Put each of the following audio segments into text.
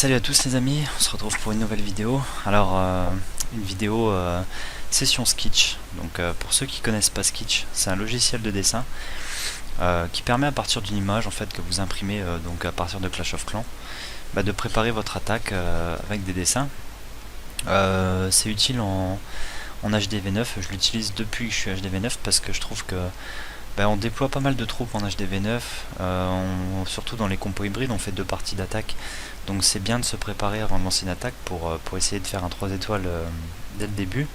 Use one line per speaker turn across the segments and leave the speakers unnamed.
Salut à tous les amis, on se retrouve pour une nouvelle vidéo. Alors une vidéo session Skitch. Donc pour ceux qui connaissent pas Skitch, c'est un logiciel de dessin qui permet à partir d'une image en fait que vous imprimez donc à partir de Clash of Clans, de préparer votre attaque avec des dessins. C'est utile en HDV9, je l'utilise depuis que je suis HDV9 parce que je trouve que on déploie pas mal de troupes en HDV9, surtout dans les compos hybrides, on fait 2 parties d'attaque, donc c'est bien de se préparer avant de lancer une attaque pour essayer de faire un 3 étoiles dès le début.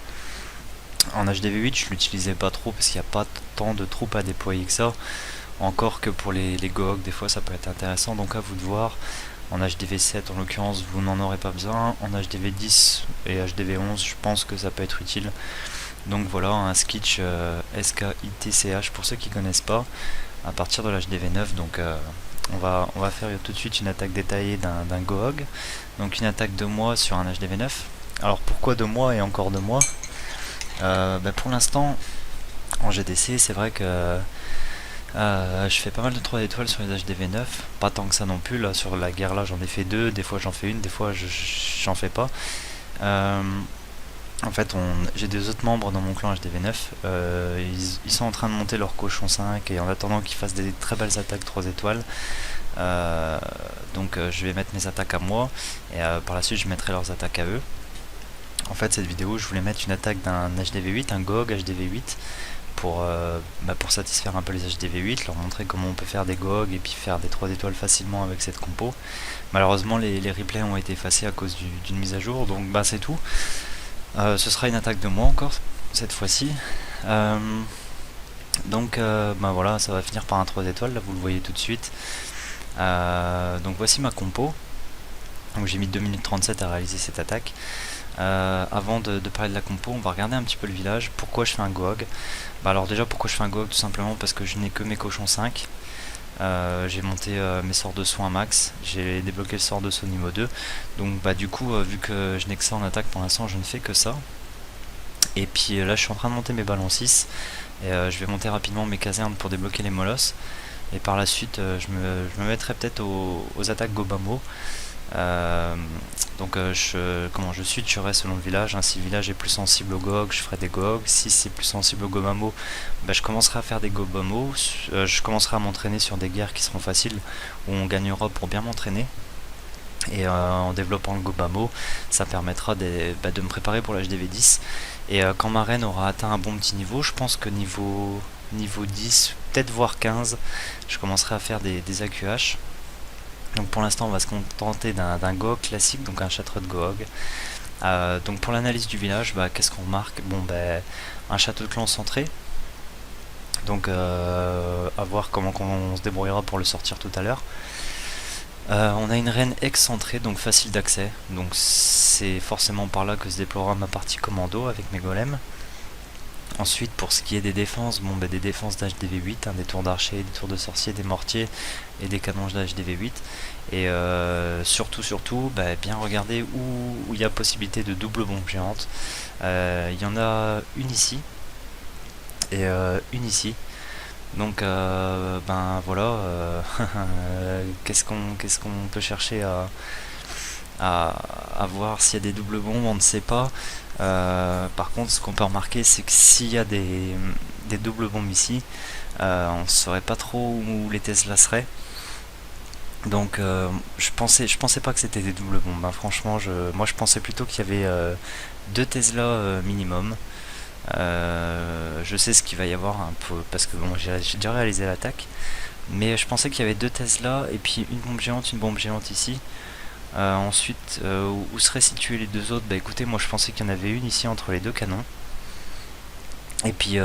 En HDV8 je l'utilisais pas trop parce qu'il n'y a pas tant de troupes à déployer que ça, encore que pour les GOG des fois ça peut être intéressant, donc à vous de voir. En HDV7 en l'occurrence vous n'en aurez pas besoin, en HDV10 et HDV11 je pense que ça peut être utile. Donc voilà, un Skitch SKITCH pour ceux qui connaissent pas, à partir de l'HDV9. Donc on va faire tout de suite une attaque détaillée d'un GOG, donc une attaque de moi sur un HDV9. Alors pourquoi 2 mois et encore 2 mois? Pour l'instant en GDC c'est vrai que je fais pas mal de 3 étoiles sur les HDV9, pas tant que ça non plus. Là sur la guerre là j'en ai fait 2, des fois j'en fais une, des fois j'en fais pas. En fait, j'ai des autres membres dans mon clan HDV9, ils sont en train de monter leur cochon 5 et en attendant qu'ils fassent des très belles attaques 3 étoiles, je vais mettre mes attaques à moi et par la suite je mettrai leurs attaques à eux. En fait, cette vidéo, je voulais mettre une attaque d'un HDV8, un GOG HDV8, pour satisfaire un peu les HDV8, leur montrer comment on peut faire des GOG et puis faire des 3 étoiles facilement avec cette compo. Malheureusement, les replays ont été effacés à cause d'une mise à jour, donc c'est tout. Ce sera une attaque de moi encore cette fois-ci. Voilà, ça va finir par un 3 étoiles, là vous le voyez tout de suite. Donc voici ma compo. Donc j'ai mis 2 minutes 37 à réaliser cette attaque. Avant de parler de la compo, on va regarder un petit peu le village. Pourquoi je fais un GOG? Alors déjà pourquoi je fais un GOG? Tout simplement parce que je n'ai que mes cochons 5. J'ai monté mes sorts de soins max, j'ai débloqué le sort de saut niveau 2, donc du coup vu que je n'ai que ça en attaque pour l'instant, je ne fais que ça. Et puis là je suis en train de monter mes ballons 6 et je vais monter rapidement mes casernes pour débloquer les molosses, et par la suite je me mettrai peut-être aux attaques Gobamo. Je switcherai selon le village, hein. Si le village est plus sensible au GOG, je ferai des GOG. Si c'est plus sensible au Gobamo, je commencerai à faire des Gobamo. Je commencerai à m'entraîner sur des guerres qui seront faciles, où on gagnera pour bien m'entraîner. Et en développant le Gobamo, ça permettra de me préparer pour l'HDV10. Et quand ma reine aura atteint un bon petit niveau, je pense que niveau 10, peut-être voire 15, je commencerai à faire des AQH. Donc pour l'instant on va se contenter d'un GOG classique, donc un château de GOG. Donc pour l'analyse du village, qu'est-ce qu'on remarque? Un château de clan centré. Donc à voir comment on se débrouillera pour le sortir tout à l'heure. On a une reine excentrée, donc facile d'accès. Donc c'est forcément par là que se déploiera ma partie commando avec mes golems. Ensuite, pour ce qui est des défenses, des défenses d'HDV8, des tours d'archer, des tours de sorcier, des mortiers et des canons d'HDV8. Et surtout, bien regarder où il y a possibilité de double bombe géante. Il y en a une ici et une ici. Donc voilà, qu'est-ce qu'on peut chercher à voir s'il y a des doubles bombes, on ne sait pas. Par contre, ce qu'on peut remarquer, c'est que s'il y a des doubles bombes ici, on ne saurait pas trop où les Tesla seraient. Donc je pensais pas que c'était des doubles bombes, hein. Franchement, moi je pensais plutôt qu'il y avait 2 Tesla minimum. Je sais ce qu'il va y avoir un peu, parce que j'ai déjà réalisé l'attaque, mais je pensais qu'il y avait 2 Tesla et puis une bombe géante ici. Ensuite, où seraient situés les 2 autres? Écoutez, moi je pensais qu'il y en avait une ici entre les 2 canons. Et puis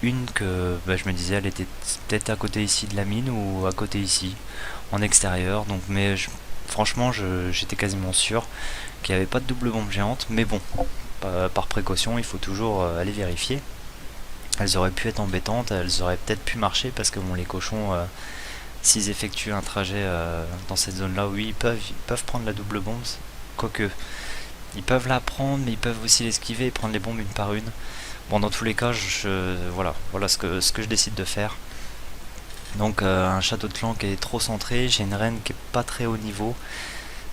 une que je me disais elle était peut-être à côté ici de la mine ou à côté ici, en extérieur. Donc, franchement j'étais quasiment sûr qu'il n'y avait pas de double bombe géante. Mais bon, par précaution, il faut toujours aller vérifier. Elles auraient pu être embêtantes, elles auraient peut-être pu marcher parce que les cochons... s'ils effectuent un trajet dans cette zone là, oui, ils peuvent prendre la double bombe, quoique ils peuvent la prendre, mais ils peuvent aussi l'esquiver et prendre les bombes une par une. Bon, dans tous les cas, voilà ce que je décide de faire. Donc un château de clan qui est trop centré, j'ai une reine qui est pas très haut niveau,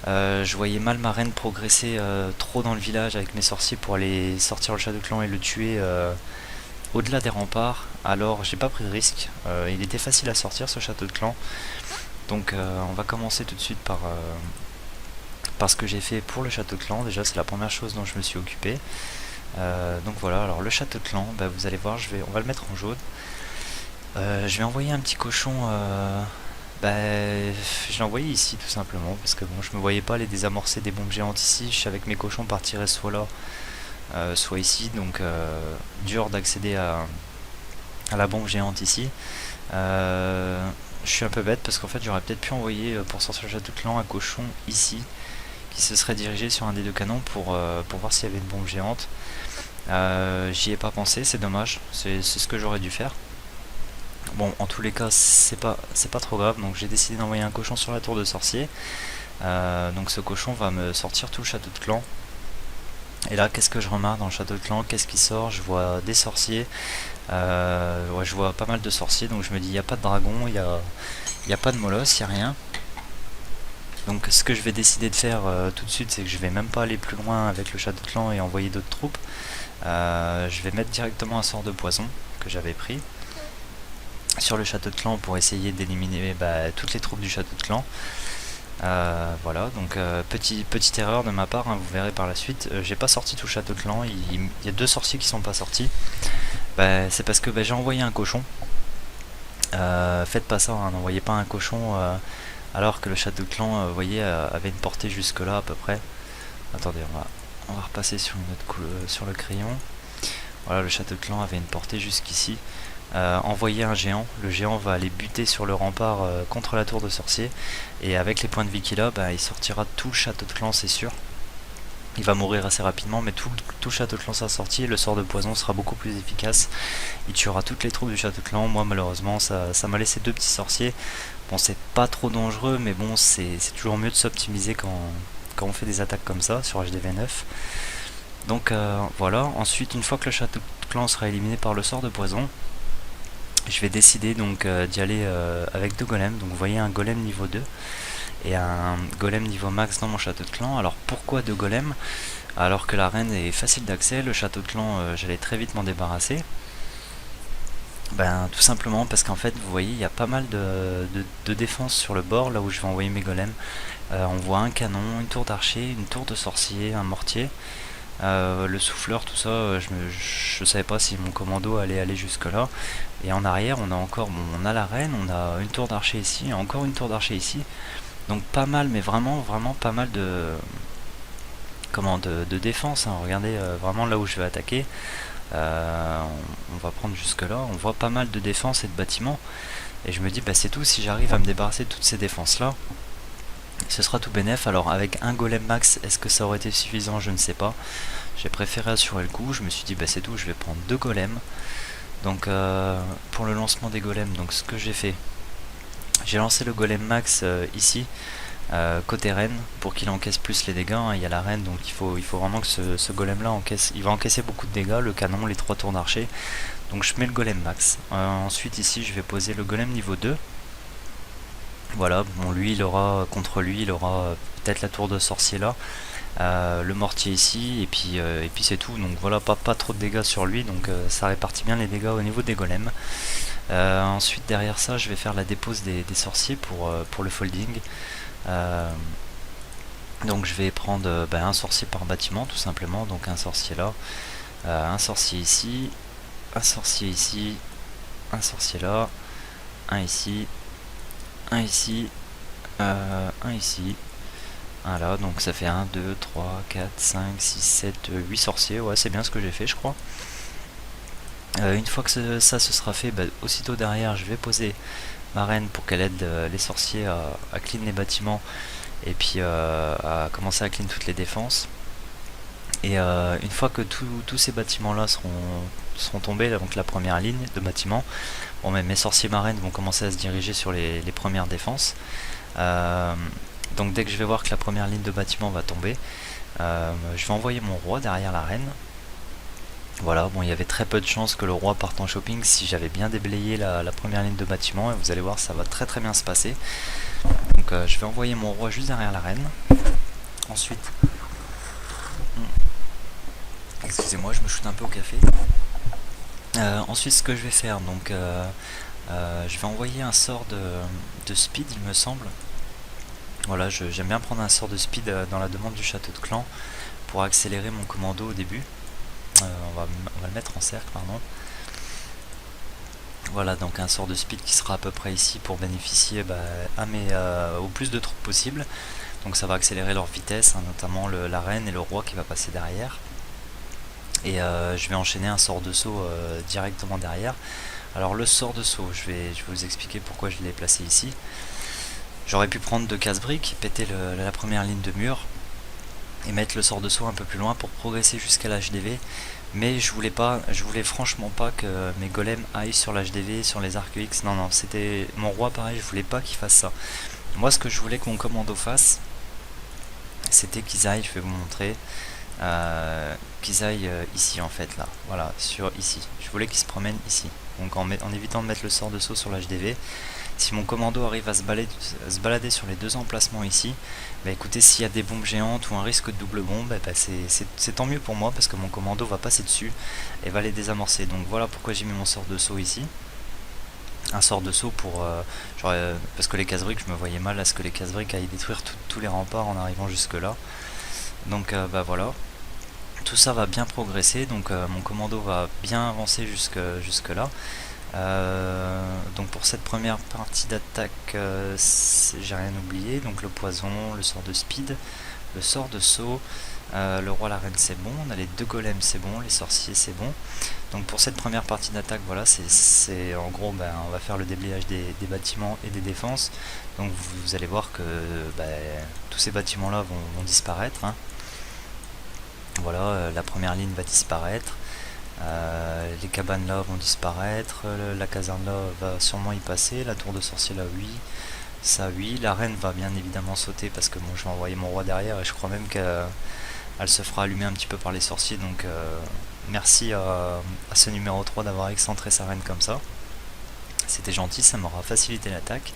Je voyais mal ma reine progresser trop dans le village avec mes sorciers pour aller sortir le château de clan et le tuer au-delà des remparts. Alors j'ai pas pris de risque, il était facile à sortir ce château de clan. Donc on va commencer tout de suite par ce que j'ai fait pour le château de clan. Déjà c'est la première chose dont je me suis occupé. Donc voilà, alors le château de clan, bah, vous allez voir, on va le mettre en jaune. Je vais envoyer un petit cochon, bah, je l'ai envoyé ici tout simplement, parce que bon, je me voyais pas aller désamorcer des bombes géantes ici. Je savais que mes cochons partiraient soit là, soit ici, donc dur d'accéder à la bombe géante ici. Je suis un peu bête parce qu'en fait j'aurais peut-être pu envoyer pour sortir le château de clan un cochon ici qui se serait dirigé sur un des deux canons pour voir s'il y avait une bombe géante. J'y ai pas pensé, c'est dommage, c'est ce que j'aurais dû faire. Bon, en tous les cas c'est pas trop grave, donc j'ai décidé d'envoyer un cochon sur la tour de sorcier. Donc ce cochon va me sortir tout le château de clan. Et là, qu'est-ce que je remarque dans le château de clan? Qu'est-ce qui sort? Je vois des sorciers. Ouais, je vois pas mal de sorciers, donc je me dis, il n'y a pas de dragon, il n'y a pas de molosse, il n'y a rien. Donc ce que je vais décider de faire tout de suite, c'est que je vais même pas aller plus loin avec le château de clan et envoyer d'autres troupes. Je vais mettre directement un sort de poison que j'avais pris sur le château de clan pour essayer d'éliminer toutes les troupes du château de clan. Voilà, donc petite erreur de ma part, hein, vous verrez par la suite. J'ai pas sorti tout le château de clan, il y a deux sorciers qui sont pas sortis. C'est parce que j'ai envoyé un cochon. Faites pas ça, hein, n'envoyez pas un cochon alors que le château de clan, vous voyez, avait une portée jusque là à peu près. Attendez, on va repasser sur une autre sur le crayon. Voilà, le château de clan avait une portée jusqu'ici. Envoyer un géant, le géant va aller buter sur le rempart contre la tour de sorcier, et avec les points de vie qu'il a, il sortira tout le château de clan, c'est sûr. Il va mourir assez rapidement, mais tout le château de clan sera sorti et le sort de poison sera beaucoup plus efficace. Il tuera toutes les troupes du château de clan. Moi malheureusement ça m'a laissé deux petits sorciers. Bon, c'est pas trop dangereux, mais bon, c'est toujours mieux de s'optimiser quand on fait des attaques comme ça sur HDV9. Donc voilà, ensuite une fois que le château de clan sera éliminé par le sort de poison, je vais décider donc d'y aller avec deux golems. Donc vous voyez un golem niveau 2 et un golem niveau max dans mon château de clan. Alors pourquoi deux golems alors que la reine est facile d'accès? Le château de clan, j'allais très vite m'en débarrasser. Tout simplement parce qu'en fait vous voyez il y a pas mal de défense sur le bord là où je vais envoyer mes golems. On voit un canon, une tour d'archer, une tour de sorcier, un mortier. Le souffleur, tout ça, je savais pas si mon commando allait aller jusque là. Et en arrière on a encore, on a la reine, on a une tour d'archer ici, encore une tour d'archer ici. Donc pas mal, mais vraiment pas mal de défense, hein. Regardez vraiment là où je vais attaquer. On va prendre jusque là, on voit pas mal de défense et de bâtiments. Et je me dis c'est tout, si j'arrive à me débarrasser de toutes ces défenses là, ce sera tout bénef. Alors avec un golem max, est-ce que ça aurait été suffisant? Je ne sais pas. J'ai préféré assurer le coup, je me suis dit c'est tout, je vais prendre deux golems. Donc pour le lancement des golems, donc ce que j'ai fait, j'ai lancé le golem max ici, côté reine, pour qu'il encaisse plus les dégâts, hein. Il y a la reine, donc il faut vraiment que ce golem là encaisse, il va encaisser beaucoup de dégâts, le canon, les trois tours d'archer. Donc je mets le golem max. Ensuite ici je vais poser le golem niveau 2. Voilà, bon lui il aura, contre lui il aura peut-être la tour de sorcier là, le mortier ici, et puis c'est tout. Donc voilà, pas trop de dégâts sur lui, donc ça répartit bien les dégâts au niveau des golems. Ensuite derrière ça je vais faire la dépose des sorciers pour le folding. Donc je vais prendre un sorcier par bâtiment tout simplement, donc un sorcier là, un sorcier ici, un sorcier ici, un sorcier là, un ici, un ici, un ici. Voilà, donc ça fait 1, 2, 3, 4, 5, 6, 7, 8 sorciers. Ouais, c'est bien ce que j'ai fait, je crois. Une fois que ça se sera fait, aussitôt derrière je vais poser ma reine pour qu'elle aide les sorciers à clean les bâtiments, et puis à commencer à clean toutes les défenses. Et une fois que tous ces bâtiments là seront tombés, donc la première ligne de bâtiments, bon, mes sorciers marraines vont commencer à se diriger sur les premières défenses. Donc dès que je vais voir que la première ligne de bâtiment va tomber, je vais envoyer mon roi derrière la reine. Voilà, bon, il y avait très peu de chances que le roi parte en shopping si j'avais bien déblayé la première ligne de bâtiment, et vous allez voir ça va très bien se passer. Donc je vais envoyer mon roi juste derrière la reine. Ensuite, excusez-moi, je me shoot un peu au café. Ensuite, ce que je vais faire, donc je vais envoyer un sort de speed, il me semble. Voilà, j'aime bien prendre un sort de speed dans la demande du château de clan pour accélérer mon commando au début. On va le mettre en cercle, pardon. Voilà, donc un sort de speed qui sera à peu près ici pour bénéficier au plus de troupes possible. Donc ça va accélérer leur vitesse, hein, notamment la reine et le roi qui va passer derrière. Et je vais enchaîner un sort de saut directement derrière. Alors le sort de saut, je vais vous expliquer pourquoi je l'ai placé ici. J'aurais pu prendre 2 casse-briques, péter la première ligne de mur et mettre le sort de saut un peu plus loin pour progresser jusqu'à l'HDV. Mais je voulais franchement pas que mes golems aillent sur l'HDV, sur les arcs X. Non, c'était mon roi pareil, je voulais pas qu'il fasse ça. Moi, ce que je voulais que mon commando fasse, c'était qu'ils aillent, je vais vous montrer, qu'ils aillent ici en fait, là, voilà, ici. Je voulais qu'ils se promènent ici. Donc en évitant de mettre le sort de saut sur l'HDV, si mon commando arrive à se balader sur les 2 emplacements ici, bah écoutez, s'il y a des bombes géantes ou un risque de double bombe, c'est tant mieux pour moi parce que mon commando va passer dessus et va les désamorcer. Donc voilà pourquoi j'ai mis mon sort de saut ici. Un sort de saut pour parce que les casse-briques, je me voyais mal à ce que les casse-briques aillent détruire tous les remparts en arrivant jusque là. Donc voilà, tout ça va bien progresser, donc mon commando va bien avancer jusque là. Donc pour cette première partie d'attaque, j'ai rien oublié, donc le poison, le sort de speed, le sort de saut, le roi, la reine c'est bon, on a les 2 golems c'est bon, les sorciers c'est bon. Donc pour cette première partie d'attaque, voilà, c'est en gros, on va faire le déblayage des bâtiments et des défenses. Donc vous allez voir que tous ces bâtiments là vont disparaître, hein. Voilà, la première ligne va disparaître. Les cabanes là vont disparaître, la caserne là va sûrement y passer, la tour de sorcier là oui, ça oui, la reine va bien évidemment sauter parce que bon, je vais envoyer mon roi derrière et je crois même qu'elle se fera allumer un petit peu par les sorciers, donc merci à ce numéro 3 d'avoir excentré sa reine comme ça, c'était gentil, ça m'aura facilité l'attaque.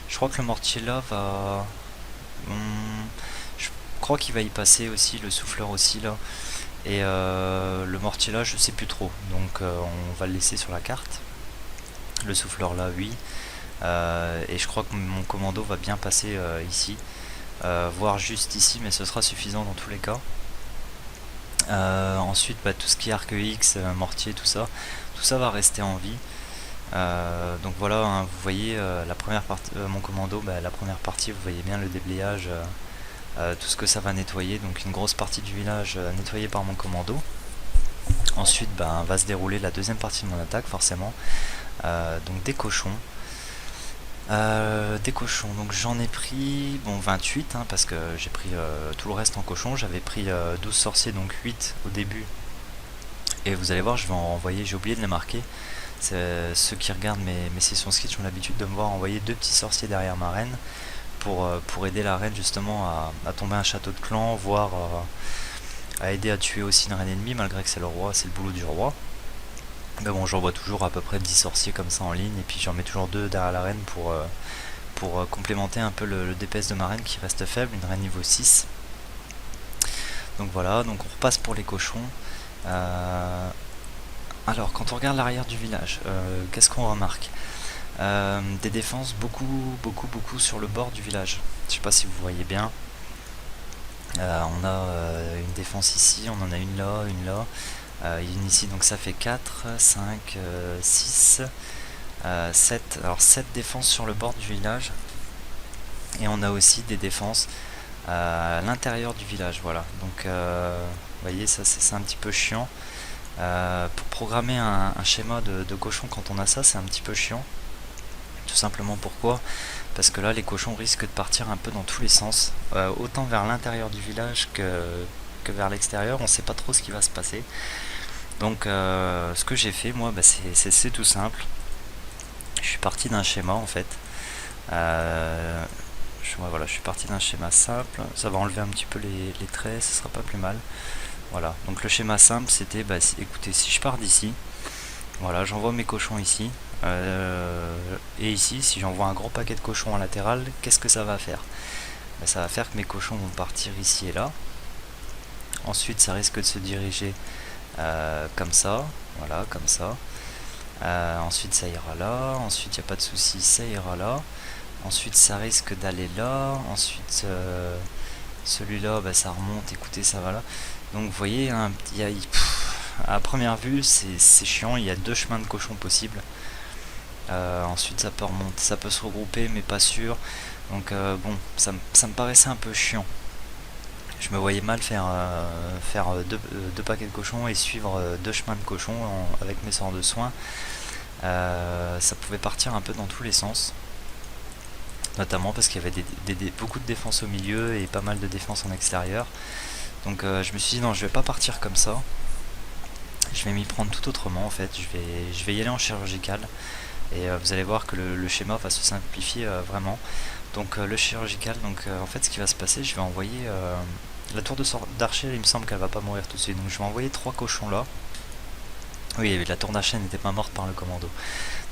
Je crois que le mortier là va... je crois qu'il va y passer aussi, le souffleur aussi là. Et le mortier là, je sais plus trop, donc on va le laisser sur la carte. Le souffleur là, oui. Et je crois que mon commando va bien passer ici, voire juste ici, mais ce sera suffisant dans tous les cas. Ensuite, tout ce qui est arc X, mortier, tout ça va rester en vie. Donc voilà, hein, vous voyez la première partie, mon commando, la première partie, vous voyez bien le déblayage. Tout ce que ça va nettoyer, donc une grosse partie du village nettoyée par mon commando. Ensuite va se dérouler la deuxième partie de mon attaque forcément, donc des cochons. Donc j'en ai pris 28 hein, parce que j'ai pris tout le reste en cochon. J'avais pris 12 sorciers, donc 8 au début, et vous allez voir, je vais en envoyer, j'ai oublié de les marquer. Ceux qui regardent mes sessions sketch ont l'habitude de me voir envoyer 2 petits sorciers derrière ma reine pour aider la reine justement à tomber un château de clan, voire à aider à tuer aussi une reine ennemie, malgré que c'est le roi, c'est le boulot du roi. Mais bon, j'envoie toujours à peu près 10 sorciers comme ça en ligne, et puis j'en mets toujours 2 derrière la reine pour complémenter un peu le DPS de ma reine qui reste faible, une reine niveau 6. Donc voilà, donc on repasse pour les cochons. Alors quand on regarde l'arrière du village, qu'est-ce qu'on remarque? Des défenses beaucoup sur le bord du village. Je sais pas si vous voyez bien. On a une défense ici, on en a une là, une ici, donc ça fait 4, 5, 6, 7. Alors 7 défenses sur le bord du village. Et on a aussi des défenses à l'intérieur du village, voilà. Donc vous voyez, ça c'est un petit peu chiant. Pour programmer un schéma de cochon quand on a ça, c'est un petit peu chiant. Tout simplement pourquoi? Parce que là les cochons risquent de partir un peu dans tous les sens, autant vers l'intérieur du village que vers l'extérieur, on sait pas trop ce qui va se passer. Donc ce que j'ai fait moi, c'est tout simple. Je suis parti d'un schéma en fait. Voilà, je suis parti d'un schéma simple, ça va enlever un petit peu les traits, ce sera pas plus mal. Voilà, donc le schéma simple c'était, écoutez, si je pars d'ici, voilà, j'envoie mes cochons ici, et ici, si j'envoie un gros paquet de cochons en latéral, qu'est-ce que ça va faire? bah, ça va faire que mes cochons vont partir ici et là. Ensuite ça risque de se diriger comme ça, voilà, comme ça. Ensuite ça ira là, ensuite il n'y a pas de souci, ça ira là. Ensuite ça risque d'aller là, ensuite celui-là bah, ça remonte, écoutez, ça va là. Donc vous voyez, hein, à première vue c'est chiant, il y a 2 chemins de cochons possibles. Ensuite ça peut remonter, ça peut se regrouper mais pas sûr. Donc bon, ça me paraissait un peu chiant. Je me voyais mal faire deux paquets de cochons et suivre 2 chemins de cochons avec mes sorts de soins. Ça pouvait partir un peu dans tous les sens. Notamment parce qu'il y avait beaucoup de défense au milieu et pas mal de défense en extérieur. Donc je me suis dit non, je vais pas partir comme ça. Je vais m'y prendre tout autrement en fait. Je vais y aller en chirurgical. Et vous allez voir que le schéma va se simplifier vraiment. Donc le chirurgical, donc en fait ce qui va se passer, je vais envoyer la tour d'archer, il me semble qu'elle va pas mourir tout de suite. Donc je vais envoyer 3 cochons là. Oui, la tour d'archer n'était pas morte par le commando.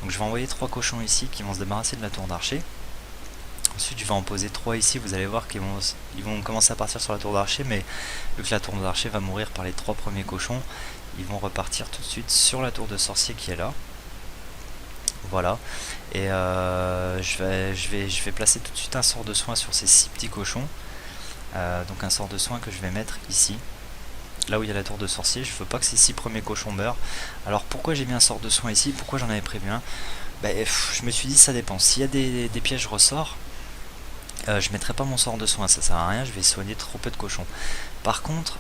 Donc je vais envoyer 3 cochons ici qui vont se débarrasser de la tour d'archer. Ensuite je vais en poser 3 ici, vous allez voir qu'ils vont commencer à partir sur la tour d'archer, mais vu que la tour d'archer va mourir par les 3 premiers cochons, ils vont repartir tout de suite sur la tour de sorcier qui est là. Voilà, et je vais placer tout de suite un sort de soin sur ces 6 petits cochons. Donc un sort de soin que je vais mettre ici, là où il y a la tour de sorcier. Je veux pas que ces 6 premiers cochons meurent. Alors pourquoi j'ai mis un sort de soin ici? Pourquoi j'en avais prévu un? Je me suis dit ça dépend. S'il y a des pièges ressorts, je mettrai pas mon sort de soin, ça sert à rien, je vais soigner trop peu de cochons. Par contre,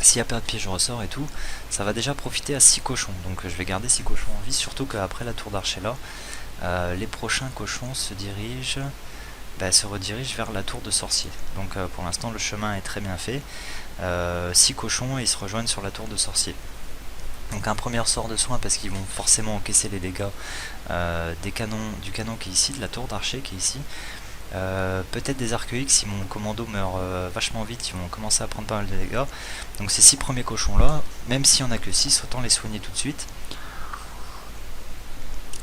s'il n'y a pas de piège ressort et tout, ça va déjà profiter à 6 cochons. Donc je vais garder 6 cochons en vie, surtout qu'après la tour d'archer là, les prochains cochons se redirigent vers la tour de sorcier. Donc pour l'instant le chemin est très bien fait. 6 cochons et ils se rejoignent sur la tour de sorcier. Donc un premier sort de soin parce qu'ils vont forcément encaisser les dégâts du canon qui est ici, de la tour d'archer qui est ici. Peut-être des arcs-X, si mon commando meurt vachement vite, ils vont commencer à prendre pas mal de dégâts. Donc ces 6 premiers cochons là, même s'il n'y en a que 6, autant les soigner tout de suite.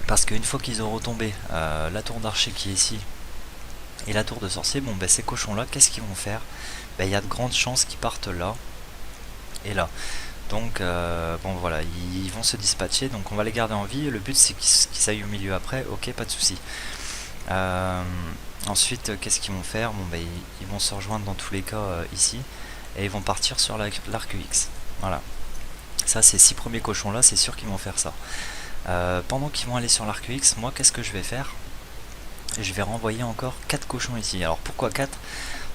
Parce qu'une fois qu'ils auront tombé la tour d'archer qui est ici et la tour de sorcier, bon ces cochons là, qu'est-ce qu'ils vont faire? Il y a de grandes chances qu'ils partent là et là. Donc bon voilà, ils vont se dispatcher, donc on va les garder en vie. Le but c'est qu'ils aillent au milieu après, ok, pas de souci. Ensuite, qu'est-ce qu'ils vont faire? Ils vont se rejoindre dans tous les cas ici, et ils vont partir sur l'arc-X. Voilà. Ça, ces 6 premiers cochons là, c'est sûr qu'ils vont faire ça. Pendant qu'ils vont aller sur l'arc-X, moi, qu'est-ce que je vais faire? Je vais renvoyer encore 4 cochons ici. Alors pourquoi 4?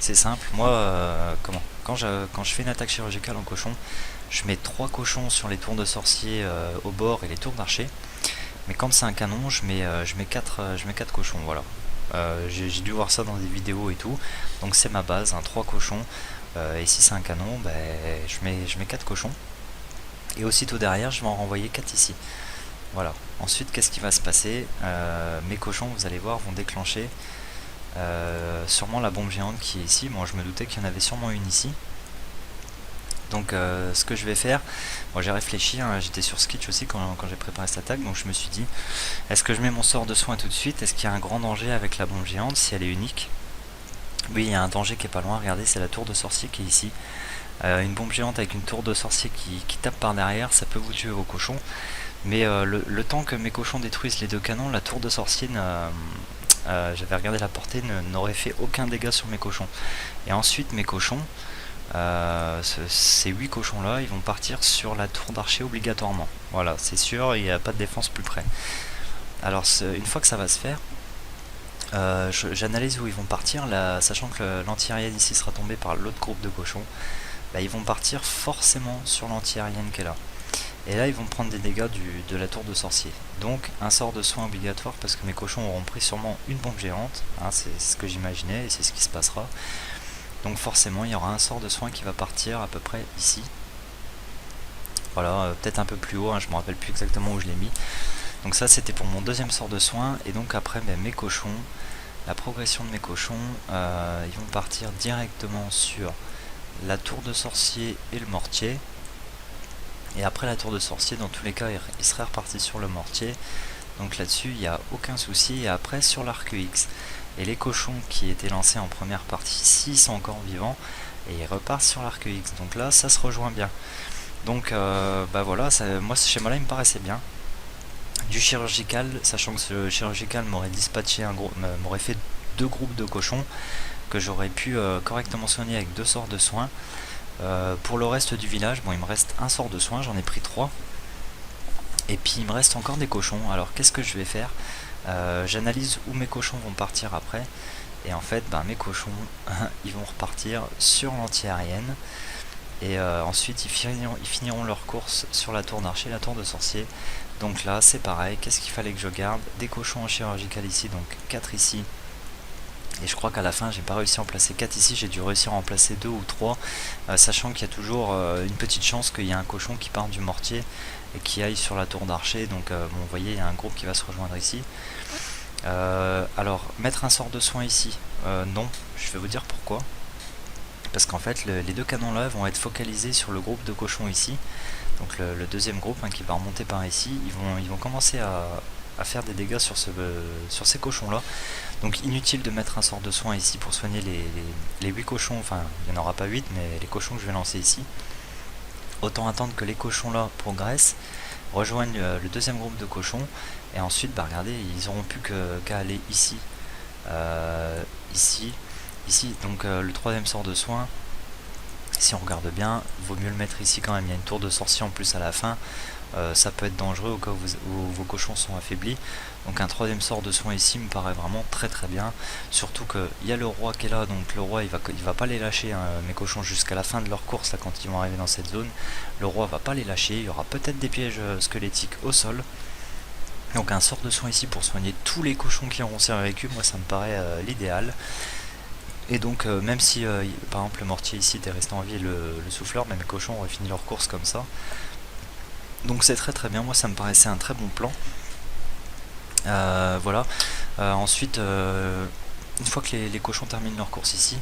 C'est simple, moi, quand je fais une attaque chirurgicale en cochon, je mets 3 cochons sur les tours de sorcier au bord et les tours d'archer. Mais quand c'est un canon, je mets 4 cochons, voilà. J'ai dû voir ça dans des vidéos et tout. Donc c'est ma base, 3 cochons. Et si c'est un canon, je mets 4 cochons. Et aussitôt derrière, je vais en renvoyer 4 ici. Voilà. Ensuite, qu'est-ce qui va se passer? Mes cochons, vous allez voir, vont déclencher sûrement la bombe géante qui est ici. Bon, je me doutais qu'il y en avait sûrement une ici. Donc ce que je vais faire, moi j'ai réfléchi, hein, j'étais sur Skitch aussi quand j'ai préparé cette attaque, donc je me suis dit, est-ce que je mets mon sort de soin tout de suite? Est-ce qu'il y a un grand danger avec la bombe géante si elle est unique? Oui, il y a un danger qui est pas loin, regardez, c'est la tour de sorcier qui est ici. Une bombe géante avec une tour de sorcier qui tape par derrière, ça peut vous tuer vos cochons. Mais le temps que mes cochons détruisent les 2 canons, la tour de sorcier, j'avais regardé la portée, n'aurait fait aucun dégât sur mes cochons. Et ensuite mes cochons, ces 8 cochons là, ils vont partir sur la tour d'archer obligatoirement. Voilà, c'est sûr, il n'y a pas de défense plus près. Alors une fois que ça va se faire, j'analyse où ils vont partir, là, sachant que l'anti-aérienne ici sera tombée par l'autre groupe de cochons. Ils vont partir forcément sur l'anti-aérienne qui est là. Et là ils vont prendre des dégâts de la tour de sorcier. Donc un sort de soin obligatoire parce que mes cochons auront pris sûrement une bombe géante, hein, c'est ce que j'imaginais et c'est ce qui se passera. Donc forcément il y aura un sort de soin qui va partir à peu près ici. Voilà, peut-être un peu plus haut, hein, je me rappelle plus exactement où je l'ai mis. Donc ça c'était pour mon deuxième sort de soin. Et donc après mes cochons, la progression de mes cochons, ils vont partir directement sur la tour de sorcier et le mortier. Et après la tour de sorcier, dans tous les cas, il serait reparti sur le mortier. Donc là-dessus, il n'y a aucun souci. Et après, sur l'arc-X. et les cochons qui étaient lancés en première partie ici sont encore vivants et ils repartent sur l'arc X. Donc là ça se rejoint bien. Donc bah voilà, moi ce schéma là il me paraissait bien. Du chirurgical, sachant que ce chirurgical m'aurait dispatché m'aurait fait 2 groupes de cochons que j'aurais pu correctement soigner avec 2 sorts de soins. Pour le reste du village, bon il me reste un sort de soins, j'en ai pris 3. Et puis il me reste encore des cochons. Alors qu'est-ce que je vais faire? J'analyse où mes cochons vont partir après. Et en fait mes cochons ils vont repartir sur l'anti-aérienne. Et ensuite ils finiront leur course sur la tour d'archer, la tour de sorcier. Donc là c'est pareil, qu'est-ce qu'il fallait que je garde? Des cochons en chirurgical ici, donc 4 ici. Et je crois qu'à la fin j'ai pas réussi à en placer 4 ici, j'ai dû réussir à en placer 2 ou 3, sachant qu'il y a toujours une petite chance qu'il y ait un cochon qui parte du mortier et qui aille sur la tour d'archer. Donc bon, vous voyez il y a un groupe qui va se rejoindre ici. Alors mettre un sort de soin ici, non, je vais vous dire pourquoi. Parce qu'en fait les 2 canons là vont être focalisés sur le groupe de cochons ici. Donc le deuxième groupe qui va remonter par ici, ils vont commencer à faire des dégâts sur ces cochons là. Donc inutile de mettre un sort de soin ici pour soigner les 8 cochons, enfin il n'y en aura pas 8 mais les cochons que je vais lancer ici. Autant attendre que les cochons là progressent, rejoignent le deuxième groupe de cochons, et ensuite regardez, ils auront plus qu'à aller ici, ici, donc le troisième sort de soin. Si on regarde bien, vaut mieux le mettre ici quand même, il y a une tour de sorcier en plus à la fin, ça peut être dangereux au cas où vos cochons sont affaiblis. Donc un troisième sort de soin ici me paraît vraiment très très bien, surtout qu'il y a le roi qui est là, donc le roi il va pas les lâcher, mes cochons, jusqu'à la fin de leur course, là, quand ils vont arriver dans cette zone. Le roi va pas les lâcher, il y aura peut-être des pièges squelettiques au sol. Donc un sort de soin ici pour soigner tous les cochons qui auront survécu, moi ça me paraît l'idéal. Et donc même si par exemple le mortier ici était resté en vie, le souffleur, mes cochons auraient fini leur course comme ça. Donc c'est très très bien, moi ça me paraissait un très bon plan. Voilà. Ensuite, une fois que les cochons terminent leur course ici,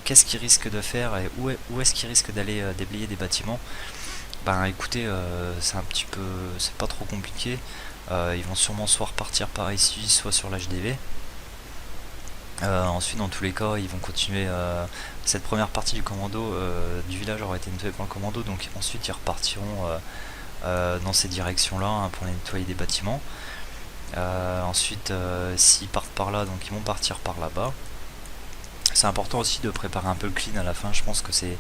qu'est-ce qu'ils risquent de faire et où est-ce qu'ils risquent d'aller déblayer des bâtiments? Ben écoutez, c'est pas trop compliqué. Ils vont sûrement soit repartir par ici, soit sur l'HDV. Ensuite dans tous les cas ils vont continuer, cette première partie du commando du village aura été nettoyée par le commando, donc ensuite ils repartiront dans ces directions là pour nettoyer des bâtiments. Ensuite s'ils partent par là, donc ils vont partir par là-bas. C'est important aussi de préparer un peu le clean à la fin, je pense que c'est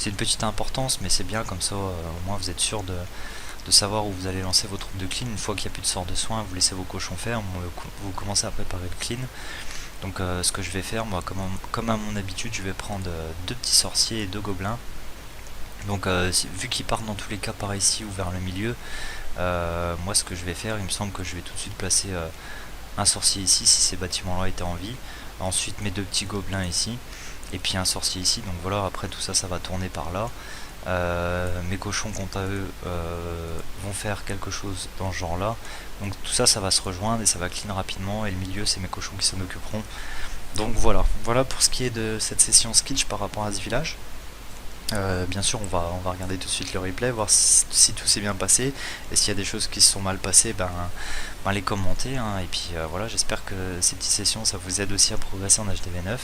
une petite importance, mais c'est bien comme ça, au moins vous êtes sûr de savoir où vous allez lancer vos troupes de clean. Une fois qu'il n'y a plus de sort de soin, vous laissez vos cochons faire, vous commencez à préparer le clean. Donc ce que je vais faire, moi comme à mon habitude, je vais prendre 2 petits sorciers et 2 gobelins. Donc vu qu'ils partent dans tous les cas par ici ou vers le milieu, moi ce que je vais faire, il me semble que je vais tout de suite placer un sorcier ici si ces bâtiments là étaient en vie. Ensuite mes 2 petits gobelins ici, et puis un sorcier ici. Donc voilà, après tout ça, ça va tourner par là. Mes cochons quant à eux vont faire quelque chose dans ce genre là. Donc tout ça, ça va se rejoindre et ça va clean rapidement, et le milieu c'est mes cochons qui s'en occuperont. Donc voilà pour ce qui est de cette session sketch par rapport à ce village. Bien sûr on va regarder tout de suite le replay, voir si tout s'est bien passé, et s'il y a des choses qui se sont mal passées, les commenter, et puis voilà, j'espère que ces petites sessions ça vous aide aussi à progresser en HDV9.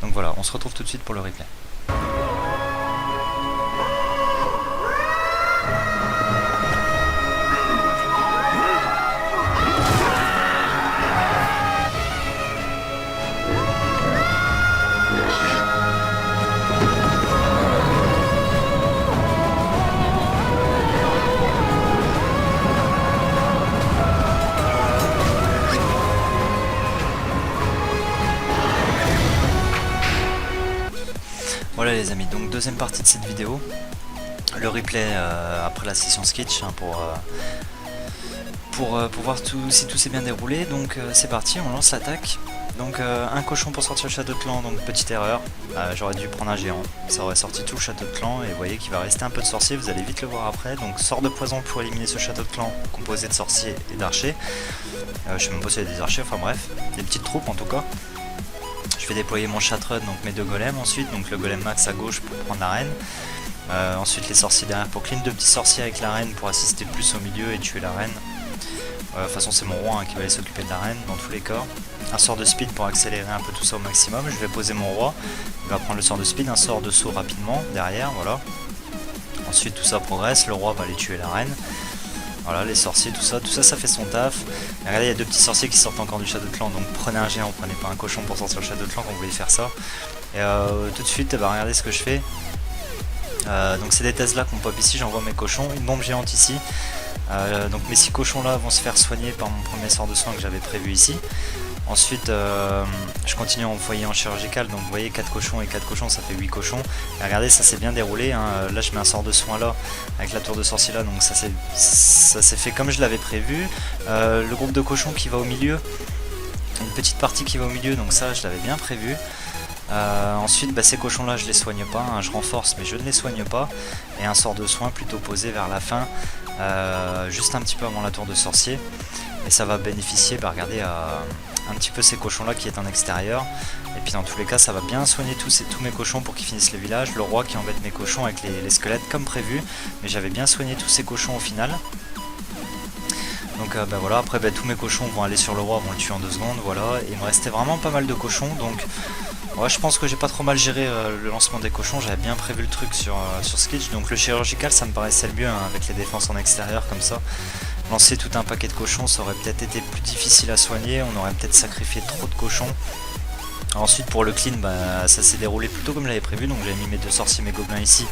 Donc voilà, on se retrouve tout de suite pour le replay. Voilà les amis, donc deuxième partie de cette vidéo, le replay après la session sketch, pour voir si tout s'est bien déroulé. Donc c'est parti, on lance l'attaque. Donc un cochon pour sortir le château de clan, donc petite erreur, j'aurais dû prendre un géant, ça aurait sorti tout le château de clan, et vous voyez qu'il va rester un peu de sorcier, vous allez vite le voir après. Donc sort de poison pour éliminer ce château de clan composé de sorciers et d'archers. Je sais même pas s'il y a des archers, enfin bref, des petites troupes en tout cas. Je vais déployer mon chatrun, donc mes 2 golems ensuite, donc le golem max à gauche pour prendre la reine. Ensuite les sorciers derrière pour clean, 2 petits sorciers avec la reine pour assister plus au milieu et tuer la reine. De toute façon c'est mon roi hein, qui va aller s'occuper de l'arène dans tous les cas. Un sort de speed pour accélérer un peu tout ça au maximum. Je vais poser mon roi, il va prendre le sort de speed, un sort de saut rapidement derrière, voilà. Ensuite tout ça progresse, le roi va aller tuer la reine. Voilà, les sorciers, tout ça ça fait son taf. Et regardez, il y a deux petits sorciers qui sortent encore du Shadow Clan, donc prenez un géant, prenez pas un cochon pour sortir le Shadow Clan quand vous voulez faire ça. Et tout de suite, regardez ce que je fais. Donc c'est des Tesla qu'on pop ici, j'envoie mes cochons, une bombe géante ici. Donc mes 6 cochons là vont se faire soigner par mon premier sort de soin que j'avais prévu ici. Ensuite je continue en foyer en chirurgical, donc vous voyez 4 cochons et 4 cochons ça fait 8 cochons. Et regardez, ça s'est bien déroulé hein. Là je mets un sort de soin là avec la tour de sorcier là, donc ça s'est fait comme je l'avais prévu. Le groupe de cochons qui va au milieu, une petite partie qui va au milieu, donc ça je l'avais bien prévu. Ensuite ces cochons là je les soigne pas hein, je renforce mais je ne les soigne pas. Et un sort de soin plutôt posé vers la fin, juste un petit peu avant la tour de sorcier. Et ça va bénéficier, regardez, un petit peu ces cochons là qui est en extérieur. Et puis dans tous les cas ça va bien soigner tous mes cochons pour qu'ils finissent le village. Le roi qui embête mes cochons avec les squelettes comme prévu, mais j'avais bien soigné tous ces cochons au final. Donc voilà, après tous mes cochons vont aller sur le roi, vont le tuer en 2 secondes, voilà. Et il me restait vraiment pas mal de cochons, donc ouais, je pense que j'ai pas trop mal géré le lancement des cochons, j'avais bien prévu le truc sur Skitch. Donc le chirurgical ça me paraissait le mieux hein, avec les défenses en extérieur comme ça. Lancer tout un paquet de cochons ça aurait peut-être été plus difficile à soigner, on aurait peut-être sacrifié trop de cochons. Ensuite pour le clean, ça s'est déroulé plutôt comme j'avais prévu, donc j'avais mis mes 2 sorciers, mes gobelins ici.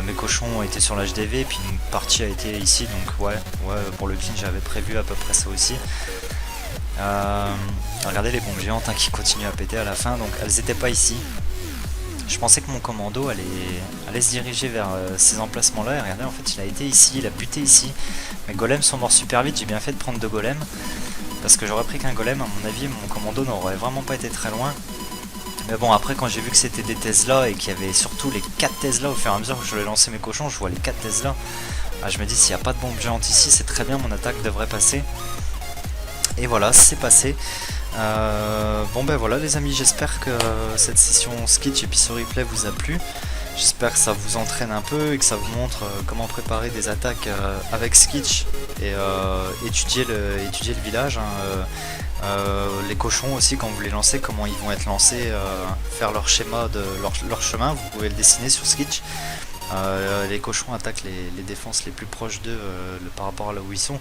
Mes cochons étaient sur l'HDV, puis une partie a été ici, donc ouais pour le clean j'avais prévu à peu près ça aussi. Regardez les bombes géantes hein, qui continuent à péter à la fin, donc elles n'étaient pas ici. Je pensais que mon commando allait se diriger vers ces emplacements là, et regardez en fait il a été ici, il a buté ici. Mes golems sont morts super vite, j'ai bien fait de prendre 2 golems, parce que j'aurais pris qu'un golem, à mon avis mon commando n'aurait vraiment pas été très loin. Mais bon, après quand j'ai vu que c'était des Tesla et qu'il y avait surtout les 4 Tesla au fur et à mesure que je voulais lancer mes cochons, je vois les 4 Tesla. Je me dis s'il n'y a pas de bombe géante ici, c'est très bien, mon attaque devrait passer. Et voilà, c'est passé. Bon voilà les amis, j'espère que cette session Skitch et puis ce replay vous a plu. J'espère que ça vous entraîne un peu et que ça vous montre comment préparer des attaques avec Skitch et étudier le village hein, les cochons aussi quand vous les lancez, comment ils vont être lancés, faire leur schéma de leur chemin, vous pouvez le dessiner sur Skitch. Les cochons attaquent les défenses les plus proches d'eux par rapport à là où ils sont,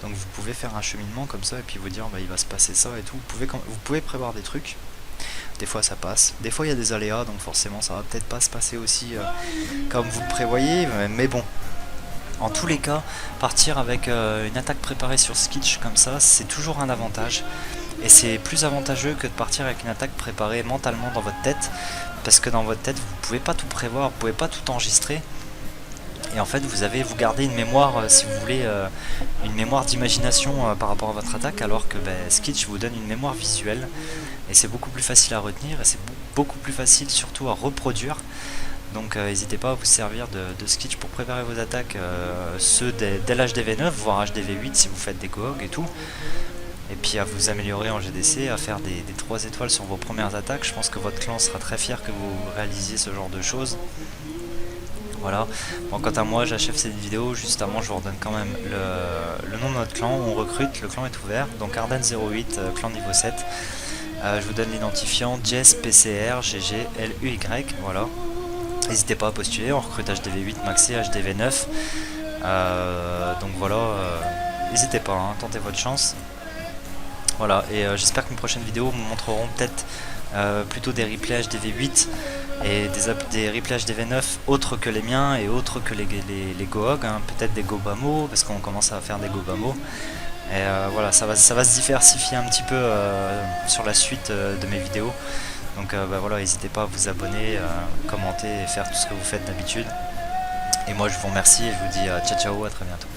donc vous pouvez faire un cheminement comme ça et puis vous dire il va se passer ça et tout. Vous pouvez prévoir des trucs, des fois ça passe, des fois il y a des aléas, donc forcément ça va peut-être pas se passer aussi comme vous le prévoyez, mais bon, en tous les cas partir avec une attaque préparée sur Skitch comme ça c'est toujours un avantage, et c'est plus avantageux que de partir avec une attaque préparée mentalement dans votre tête, parce que dans votre tête vous pouvez pas tout prévoir, vous pouvez pas tout enregistrer, et en fait vous gardez une mémoire, si vous voulez, une mémoire d'imagination par rapport à votre attaque, alors que Skitch vous donne une mémoire visuelle, et c'est beaucoup plus facile à retenir, et c'est beaucoup plus facile surtout à reproduire. Donc n'hésitez pas à vous servir de Skitch pour préparer vos attaques, ceux dès l'HDV9, voire HDV8 si vous faites des GOG et tout. Et puis à vous améliorer en GDC, à faire des 3 étoiles sur vos premières attaques. Je pense que votre clan sera très fier que vous réalisiez ce genre de choses. Voilà. Bon, quant à moi, j'achève cette vidéo. Juste avant, je vous redonne quand même le nom de notre clan. On recrute, le clan est ouvert. Donc Arden08, clan niveau 7. Je vous donne l'identifiant Jess PCR GG LUY. Voilà. N'hésitez pas à postuler. On recrute HDV8 maxé, HDV9. Donc voilà. N'hésitez pas, hein, tentez votre chance. Voilà, et j'espère que mes prochaines vidéos vous montreront peut-être plutôt des replays HDV8 et des replays HDV9 autres que les miens et autres que les GOG, hein, peut-être des Gobamo, parce qu'on commence à faire des Gobamo. Et voilà, ça va se diversifier un petit peu sur la suite de mes vidéos. Donc voilà, n'hésitez pas à vous abonner, commenter et faire tout ce que vous faites d'habitude. Et moi je vous remercie et je vous dis ciao ciao, à très bientôt.